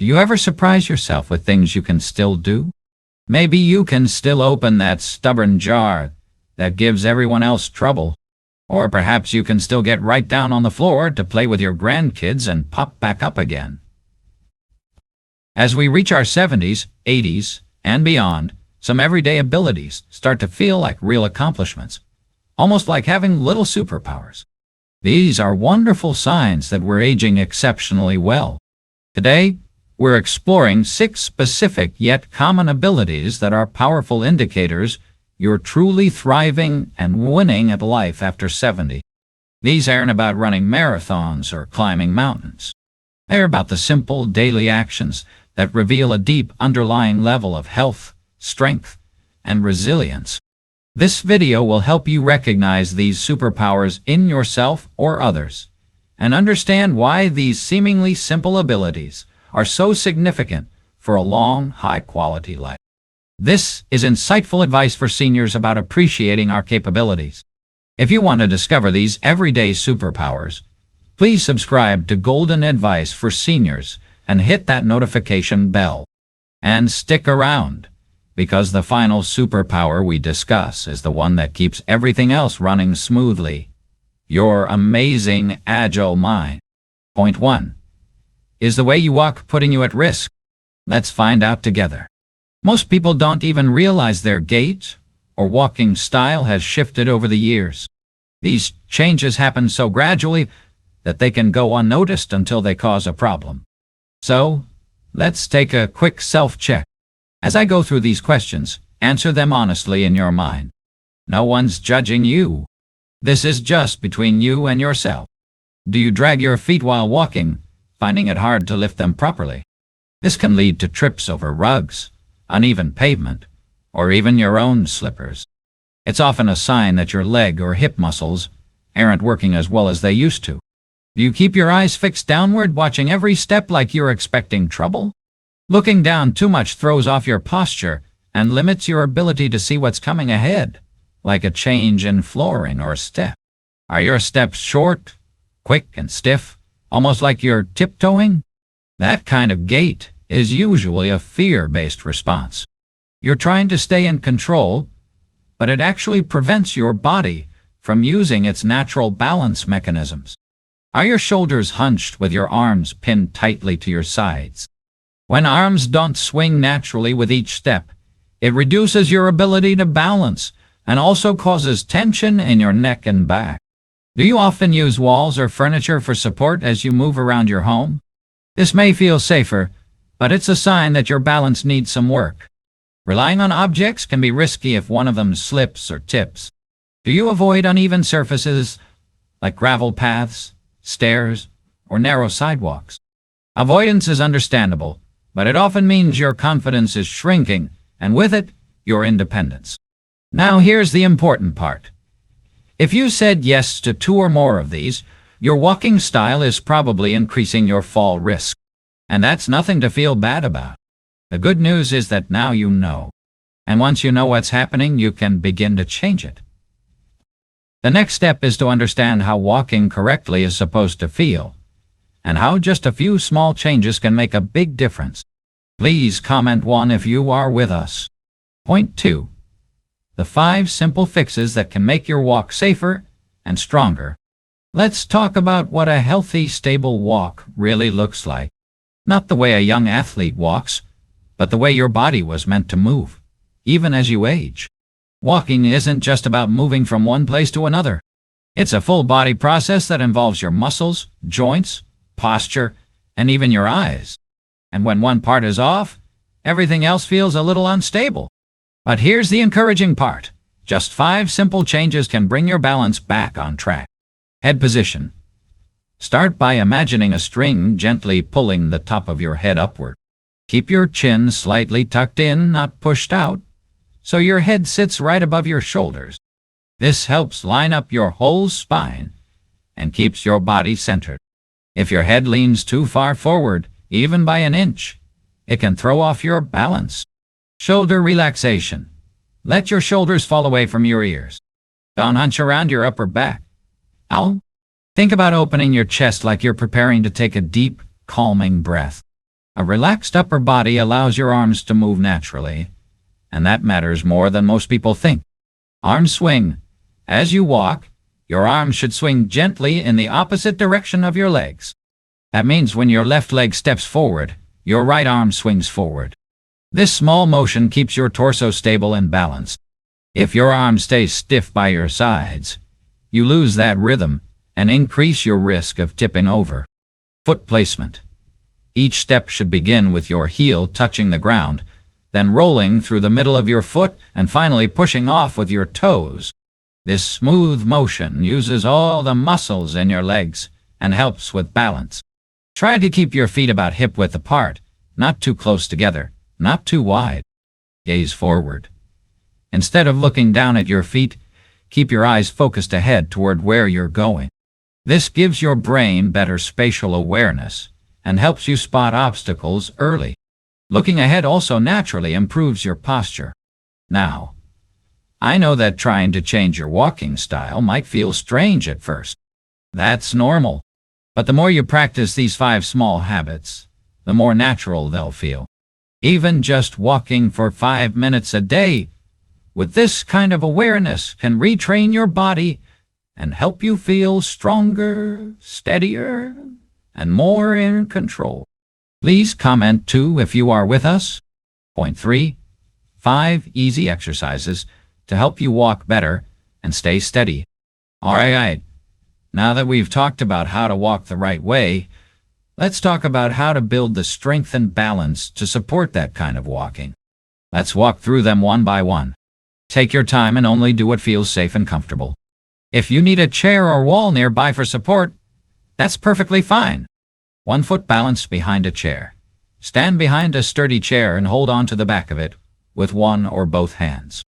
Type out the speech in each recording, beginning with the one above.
Do you ever surprise yourself with things you can still do? Maybe you can still open that stubborn jar that gives everyone else trouble. Or perhaps you can still get right down on the floor to play with your grandkids and pop back up again. As we reach our 70s, 80s, and beyond, some everyday abilities start to feel like real accomplishments, almost like having little superpowers. These are wonderful signs that we're aging exceptionally well. Today, we're exploring 6 specific yet common abilities that are powerful indicators you're truly thriving and winning at life after 70. These aren't about running marathons or climbing mountains. They're about the simple daily actions that reveal a deep underlying level of health, strength, and resilience. This video will help you recognize these superpowers in yourself or others, and understand why these seemingly simple abilities are so significant for a long, high-quality life. This is insightful advice for seniors about appreciating our capabilities. If you want to discover these everyday superpowers, please subscribe to Golden Advice for Seniors and hit that notification bell. And stick around, because the final superpower we discuss is the one that keeps everything else running smoothly: your amazing, agile mind. Point 1. Is the way you walk putting you at risk? Let's find out together. Most people don't even realize their gait or walking style has shifted over the years. These changes happen so gradually that they can go unnoticed until they cause a problem. So, let's take a quick self-check. As I go through these questions, answer them honestly in your mind. No one's judging you. This is just between you and yourself. Do you drag your feet while walking, finding it hard to lift them properly? This can lead to trips over rugs, uneven pavement, or even your own slippers. It's often a sign that your leg or hip muscles aren't working as well as they used to. Do you keep your eyes fixed downward, watching every step like you're expecting trouble? Looking down too much throws off your posture and limits your ability to see what's coming ahead, like a change in flooring or step. Are your steps short, quick, and stiff, almost like you're tiptoeing? That kind of gait is usually a fear-based response. You're trying to stay in control, but it actually prevents your body from using its natural balance mechanisms. Are your shoulders hunched with your arms pinned tightly to your sides? When arms don't swing naturally with each step, it reduces your ability to balance and also causes tension in your neck and back. Do you often use walls or furniture for support as you move around your home? This may feel safer, but it's a sign that your balance needs some work. Relying on objects can be risky if one of them slips or tips. Do you avoid uneven surfaces like gravel paths, stairs, or narrow sidewalks? Avoidance is understandable, but it often means your confidence is shrinking, and with it, your independence. Now here's the important part. If you said yes to 2 or more of these, your walking style is probably increasing your fall risk. And that's nothing to feel bad about. The good news is that now you know. And once you know what's happening, you can begin to change it. The next step is to understand how walking correctly is supposed to feel, and how just a few small changes can make a big difference. Please comment 1 if you are with us. Point 2. The 5 simple fixes that can make your walk safer and stronger. Let's talk about what a healthy, stable walk really looks like. Not the way a young athlete walks, but the way your body was meant to move, even as you age. Walking isn't just about moving from one place to another. It's a full-body process that involves your muscles, joints, posture, and even your eyes. And when one part is off, everything else feels a little unstable. But here's the encouraging part. Just 5 simple changes can bring your balance back on track. Head position. Start by imagining a string gently pulling the top of your head upward. Keep your chin slightly tucked in, not pushed out, so your head sits right above your shoulders. This helps line up your whole spine and keeps your body centered. If your head leans too far forward, even by an inch, it can throw off your balance. Shoulder relaxation. Let your shoulders fall away from your ears. Don't hunch around your upper back. Think about opening your chest like you're preparing to take a deep, calming breath. A relaxed upper body allows your arms to move naturally, and that matters more than most people think. Arm swing. As you walk, your arms should swing gently in the opposite direction of your legs. That means when your left leg steps forward, your right arm swings forward. This small motion keeps your torso stable and balanced. If your arm stays stiff by your sides, you lose that rhythm and increase your risk of tipping over. Foot placement. Each step should begin with your heel touching the ground, then rolling through the middle of your foot and finally pushing off with your toes. This smooth motion uses all the muscles in your legs and helps with balance. Try to keep your feet about hip-width apart, not too close together, not too wide. Gaze forward. Instead of looking down at your feet, keep your eyes focused ahead toward where you're going. This gives your brain better spatial awareness and helps you spot obstacles early. Looking ahead also naturally improves your posture. Now, I know that trying to change your walking style might feel strange at first. That's normal. But the more you practice these 5 small habits, the more natural they'll feel. Even just walking for 5 minutes a day with this kind of awareness can retrain your body and help you feel stronger, steadier, and more in control. Please comment too if you are with us. Point 3. 5 easy exercises to help you walk better and stay steady. Alright, now that we've talked about how to walk the right way, let's talk about how to build the strength and balance to support that kind of walking. Let's walk through them one by one. Take your time and only do what feels safe and comfortable. If you need a chair or wall nearby for support, that's perfectly fine. 1 foot balanced behind a chair. Stand behind a sturdy chair and hold on to the back of it with one or both hands.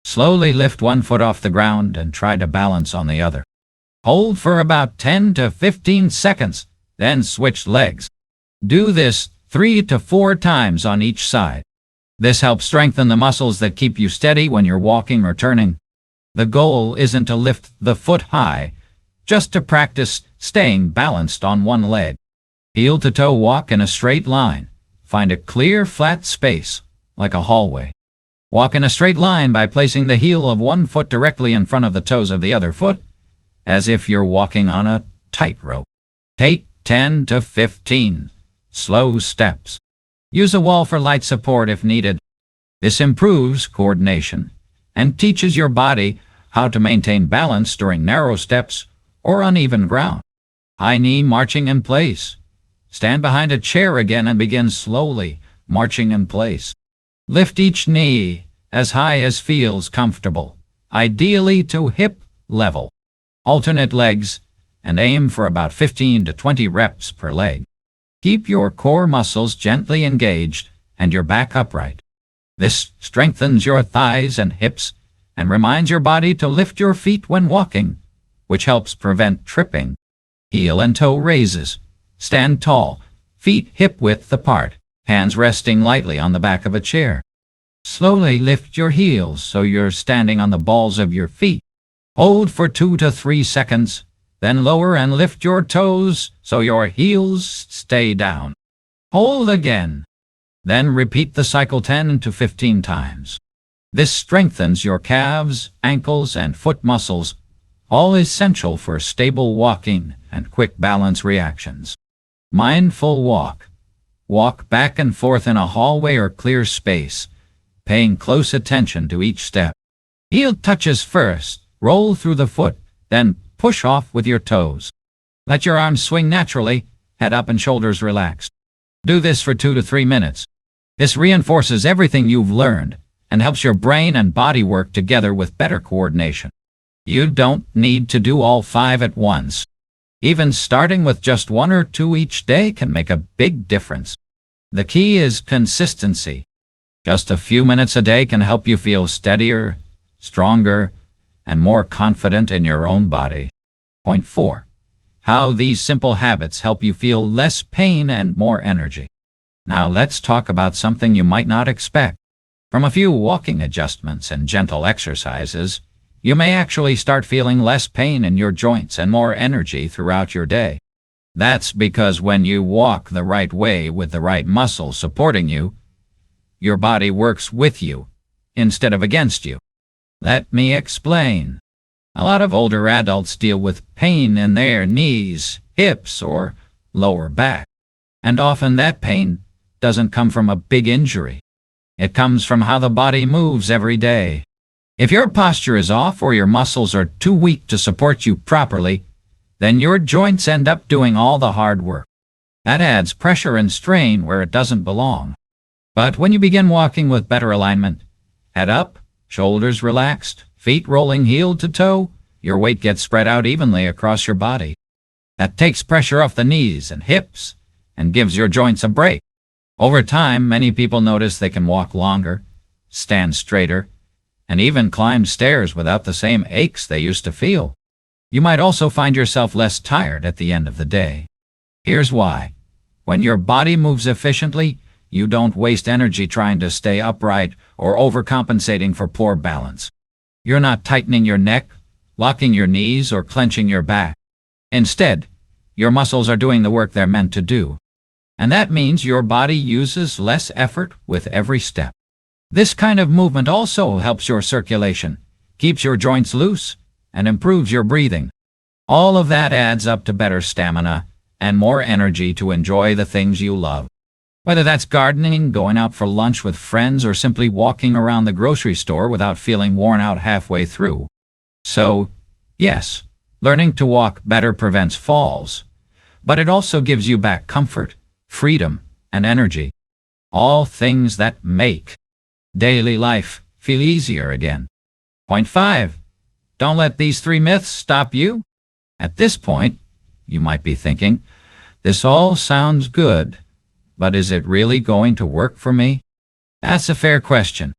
Slowly lift 1 foot off the ground and try to balance on the other. Hold for about 10 to 15 seconds, then switch legs. Do this 3 to 4 times on each side. This helps strengthen the muscles that keep you steady when you're walking or turning. The goal isn't to lift the foot high, just to practice staying balanced on one leg. Heel to toe walk in a straight line. Find a clear, flat space, like a hallway. Walk in a straight line by placing the heel of 1 foot directly in front of the toes of the other foot, as if you're walking on a tightrope. Take 10 to 15 slow steps. Use a wall for light support if needed. This improves coordination and teaches your body how to maintain balance during narrow steps or uneven ground. High knee marching in place. Stand behind a chair again and begin slowly marching in place. Lift each knee as high as feels comfortable, ideally to hip level. Alternate legs and aim for about 15 to 20 reps per leg. Keep your core muscles gently engaged and your back upright. This strengthens your thighs and hips and reminds your body to lift your feet when walking, which helps prevent tripping. Heel and toe raises. Stand tall, feet hip-width apart, hands resting lightly on the back of a chair. Slowly lift your heels so you're standing on the balls of your feet. Hold for 2 to 3 seconds, then lower and lift your toes so your heels stay down. Hold again. Then repeat the cycle 10 to 15 times. This strengthens your calves, ankles, and foot muscles, all essential for stable walking and quick balance reactions. Mindful walk. Walk back and forth in a hallway or clear space, paying close attention to each step. Heel touches first, roll through the foot, then push off with your toes. Let your arms swing naturally, head up and shoulders relaxed. Do this for 2 to 3 minutes. This reinforces everything you've learned and helps your brain and body work together with better coordination. You don't need to do all 5 at once. Even starting with just 1 or 2 each day can make a big difference. The key is consistency. Just a few minutes a day can help you feel steadier, stronger, and more confident in your own body. Point 4. How these simple habits help you feel less pain and more energy. Now let's talk about something you might not expect. From a few walking adjustments and gentle exercises, you may actually start feeling less pain in your joints and more energy throughout your day. That's because when you walk the right way with the right muscle supporting you, your body works with you instead of against you. Let me explain. A lot of older adults deal with pain in their knees, hips, or lower back. And often that pain doesn't come from a big injury. It comes from how the body moves every day. If your posture is off or your muscles are too weak to support you properly, then your joints end up doing all the hard work. That adds pressure and strain where it doesn't belong. But when you begin walking with better alignment, head up, shoulders relaxed, feet rolling heel to toe, your weight gets spread out evenly across your body. That takes pressure off the knees and hips and gives your joints a break. Over time, many people notice they can walk longer, stand straighter, and even climb stairs without the same aches they used to feel. You might also find yourself less tired at the end of the day. Here's why. When your body moves efficiently, you don't waste energy trying to stay upright or overcompensating for poor balance. You're not tightening your neck, locking your knees, or clenching your back. Instead, your muscles are doing the work they're meant to do. And that means your body uses less effort with every step. This kind of movement also helps your circulation, keeps your joints loose, and improves your breathing. All of that adds up to better stamina and more energy to enjoy the things you love. Whether that's gardening, going out for lunch with friends, or simply walking around the grocery store without feeling worn out halfway through. So, yes, learning to walk better prevents falls, but it also gives you back comfort, freedom, and energy. All things that make daily life feel easier again. Point 5. Don't let these 3 myths stop you. At this point, you might be thinking, this all sounds good, but is it really going to work for me? That's a fair question.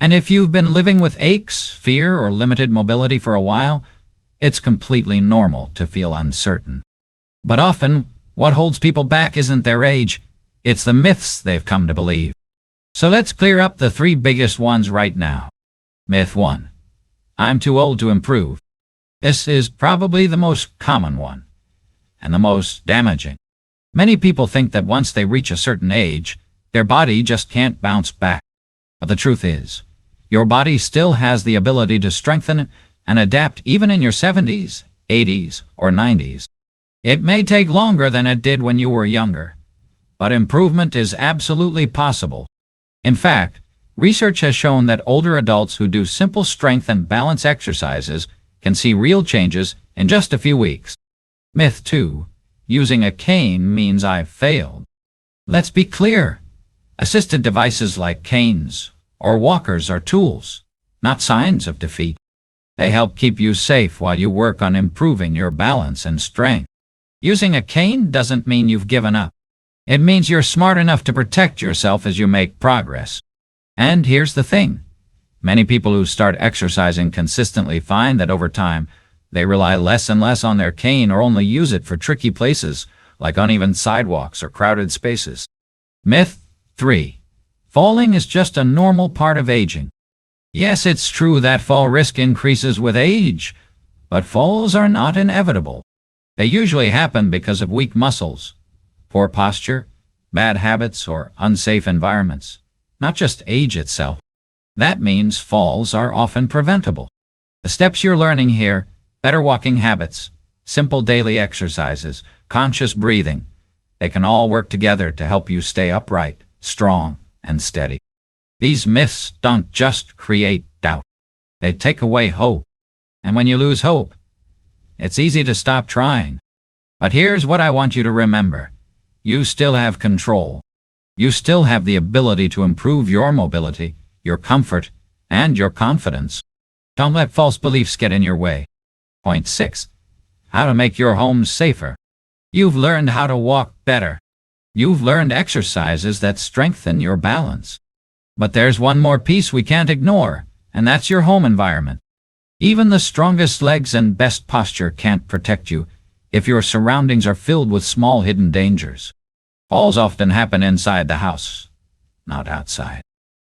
And if you've been living with aches, fear, or limited mobility for a while, it's completely normal to feel uncertain. But often, what holds people back isn't their age, it's the myths they've come to believe. So let's clear up the 3 biggest ones right now. Myth 1. I'm too old to improve. This is probably the most common one, and the most damaging. Many people think that once they reach a certain age, their body just can't bounce back. But the truth is, your body still has the ability to strengthen and adapt even in your 70s, 80s, or 90s. It may take longer than it did when you were younger, but improvement is absolutely possible. In fact, research has shown that older adults who do simple strength and balance exercises can see real changes in just a few weeks. Myth 2. Using a cane means I've failed. Let's be clear. Assisted devices like canes or walkers are tools, not signs of defeat. They help keep you safe while you work on improving your balance and strength. Using a cane doesn't mean you've given up. It means you're smart enough to protect yourself as you make progress. And here's the thing. Many people who start exercising consistently find that over time, they rely less and less on their cane or only use it for tricky places like uneven sidewalks or crowded spaces. Myth 3. Falling is just a normal part of aging. Yes, it's true that fall risk increases with age, but falls are not inevitable. They usually happen because of weak muscles, poor posture, bad habits, or unsafe environments, not just age itself. That means falls are often preventable. The steps you're learning here, better walking habits, simple daily exercises, conscious breathing, they can all work together to help you stay upright, strong, and steady. These myths don't just create doubt. They take away hope. And when you lose hope, it's easy to stop trying. But here's what I want you to remember. You still have control. You still have the ability to improve your mobility, your comfort, and your confidence. Don't let false beliefs get in your way. Point 6. How to make your home safer. You've learned how to walk better. You've learned exercises that strengthen your balance. But there's one more piece we can't ignore, and that's your home environment. Even the strongest legs and best posture can't protect you if your surroundings are filled with small hidden dangers. Falls often happen inside the house, not outside.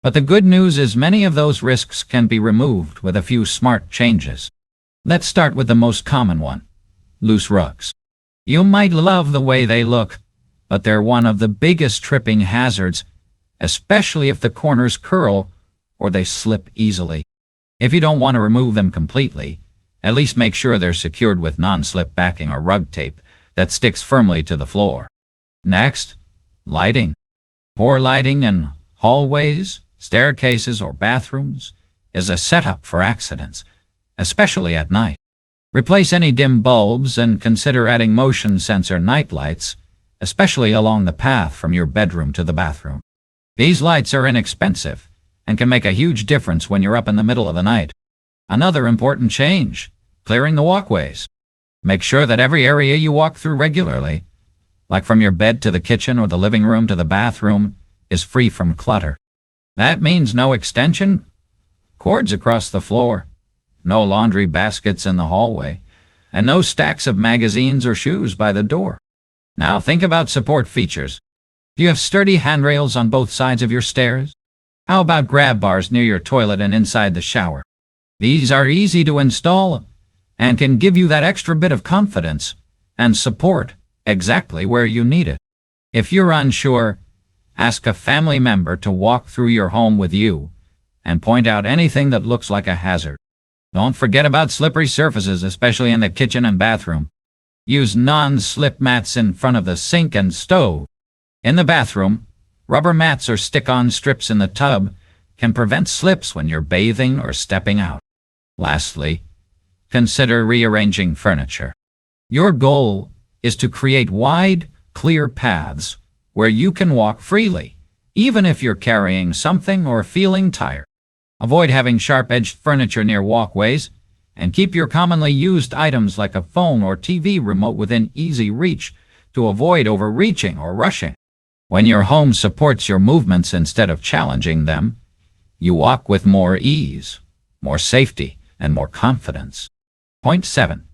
But the good news is many of those risks can be removed with a few smart changes. Let's start with the most common one, loose rugs. You might love the way they look, but they're one of the biggest tripping hazards, especially if the corners curl or they slip easily. If you don't want to remove them completely, at least make sure they're secured with non-slip backing or rug tape that sticks firmly to the floor. Next, lighting. Poor lighting in hallways, staircases, or bathrooms is a setup for accidents, especially at night. Replace any dim bulbs and consider adding motion sensor night lights, especially along the path from your bedroom to the bathroom. These lights are inexpensive and can make a huge difference when you're up in the middle of the night. Another important change, clearing the walkways. Make sure that every area you walk through regularly, like from your bed to the kitchen or the living room to the bathroom, is free from clutter. That means no extension cords across the floor, no laundry baskets in the hallway, and no stacks of magazines or shoes by the door. Now think about support features. Do you have sturdy handrails on both sides of your stairs? How about grab bars near your toilet and inside the shower? These are easy to install and can give you that extra bit of confidence and support exactly where you need it. If you're unsure, ask a family member to walk through your home with you and point out anything that looks like a hazard. Don't forget about slippery surfaces, especially in the kitchen and bathroom. Use non-slip mats in front of the sink and stove. In the bathroom, rubber mats or stick-on strips in the tub can prevent slips when you're bathing or stepping out. Lastly, consider rearranging furniture. Your goal is to create wide, clear paths where you can walk freely, even if you're carrying something or feeling tired. Avoid having sharp-edged furniture near walkways, and keep your commonly used items like a phone or TV remote within easy reach to avoid overreaching or rushing. When your home supports your movements instead of challenging them, you walk with more ease, more safety, and more confidence. Point 7.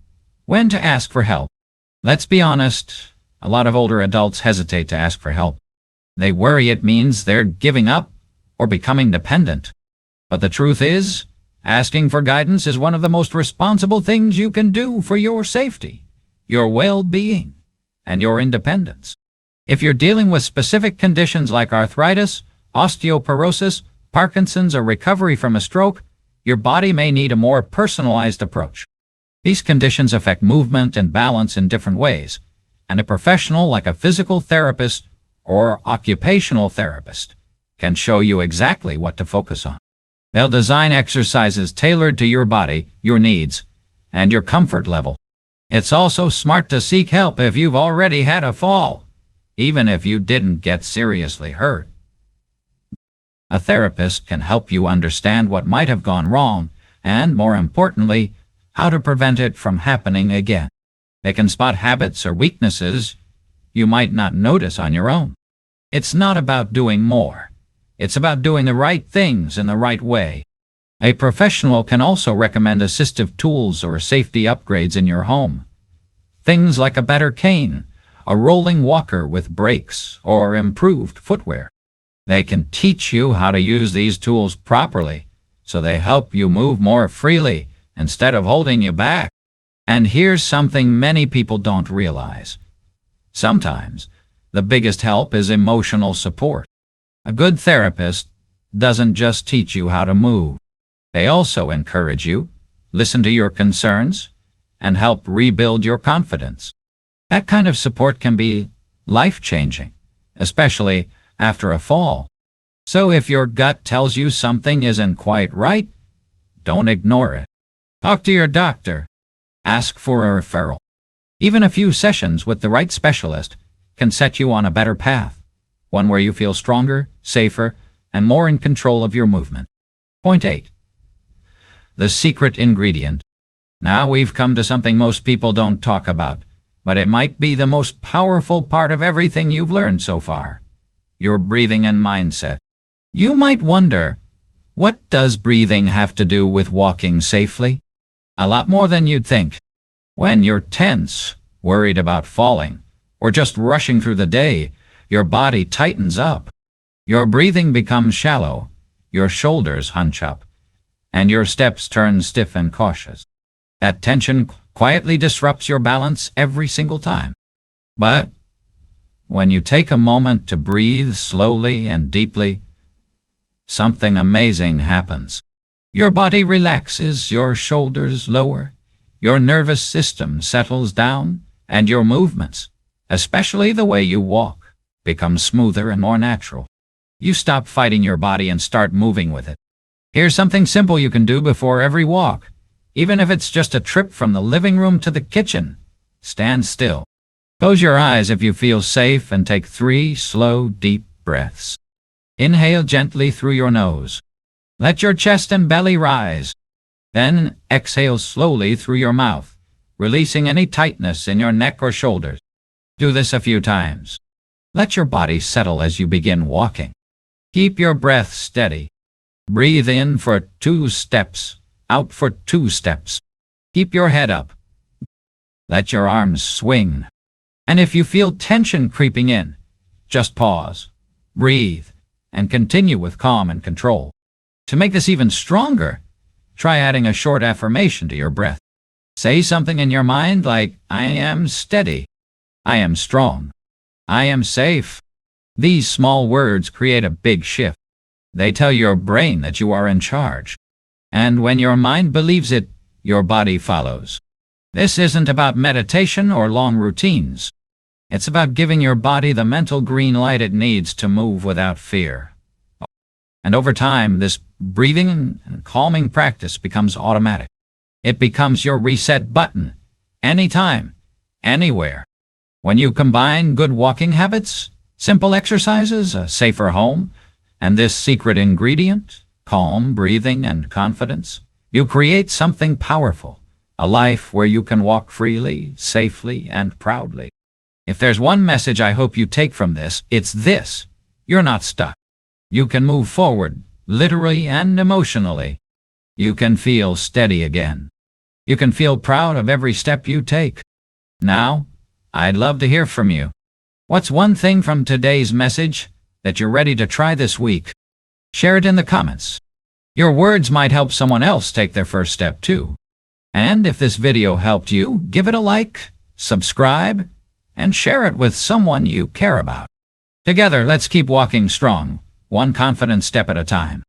When to ask for help. Let's be honest, a lot of older adults hesitate to ask for help. They worry it means they're giving up or becoming dependent. But the truth is, asking for guidance is one of the most responsible things you can do for your safety, your well-being, and your independence. If you're dealing with specific conditions like arthritis, osteoporosis, Parkinson's, or recovery from a stroke, your body may need a more personalized approach. These conditions affect movement and balance in different ways, and a professional like a physical therapist or occupational therapist can show you exactly what to focus on. They'll design exercises tailored to your body, your needs, and your comfort level. It's also smart to seek help if you've already had a fall, even if you didn't get seriously hurt. A therapist can help you understand what might have gone wrong and, more importantly, how to prevent it from happening again. They can spot habits or weaknesses you might not notice on your own. It's not about doing more. It's about doing the right things in the right way. A professional can also recommend assistive tools or safety upgrades in your home. Things like a better cane, a rolling walker with brakes, or improved footwear. They can teach you how to use these tools properly, so they help you move more freely instead of holding you back. And here's something many people don't realize. Sometimes, the biggest help is emotional support. A good therapist doesn't just teach you how to move. They also encourage you, listen to your concerns, and help rebuild your confidence. That kind of support can be life-changing, especially after a fall. So if your gut tells you something isn't quite right, don't ignore it. Talk to your doctor. Ask for a referral. Even a few sessions with the right specialist can set you on a better path, one where you feel stronger, safer, and more in control of your movement. Point 8. The secret ingredient. Now we've come to something most people don't talk about, but it might be the most powerful part of everything you've learned so far. Your breathing and mindset. You might wonder, what does breathing have to do with walking safely? A lot more than you'd think. When you're tense, worried about falling, or just rushing through the day, your body tightens up. Your breathing becomes shallow, your shoulders hunch up, and your steps turn stiff and cautious. That tension quietly disrupts your balance every single time. But when you take a moment to breathe slowly and deeply, something amazing happens. Your body relaxes, your shoulders lower, your nervous system settles down, and your movements, especially the way you walk, become smoother and more natural. You stop fighting your body and start moving with it. Here's something simple you can do before every walk, even if it's just a trip from the living room to the kitchen. Stand still. Close your eyes if you feel safe and take 3 slow, deep breaths. Inhale gently through your nose. Let your chest and belly rise. Then exhale slowly through your mouth, releasing any tightness in your neck or shoulders. Do this a few times. Let your body settle as you begin walking. Keep your breath steady. Breathe in for 2 steps, out for 2 steps. Keep your head up. Let your arms swing. And if you feel tension creeping in, just pause, breathe, and continue with calm and control. To make this even stronger, try adding a short affirmation to your breath. Say something in your mind like, I am steady, I am strong, I am safe. These small words create a big shift. They tell your brain that you are in charge. And when your mind believes it, your body follows. This isn't about meditation or long routines. It's about giving your body the mental green light it needs to move without fear. And over time, this breathing and calming practice becomes automatic. It becomes your reset button, anytime, anywhere. When you combine good walking habits, simple exercises, a safer home, and this secret ingredient, calm breathing and confidence, you create something powerful, a life where you can walk freely, safely, and proudly. If there's one message I hope you take from this, it's this: you're not stuck. You can move forward, literally and emotionally. You can feel steady again. You can feel proud of every step you take. Now, I'd love to hear from you. What's one thing from today's message that you're ready to try this week? Share it in the comments. Your words might help someone else take their first step too. And if this video helped you, give it a like, subscribe, and share it with someone you care about. Together, let's keep walking strong, one confident step at a time.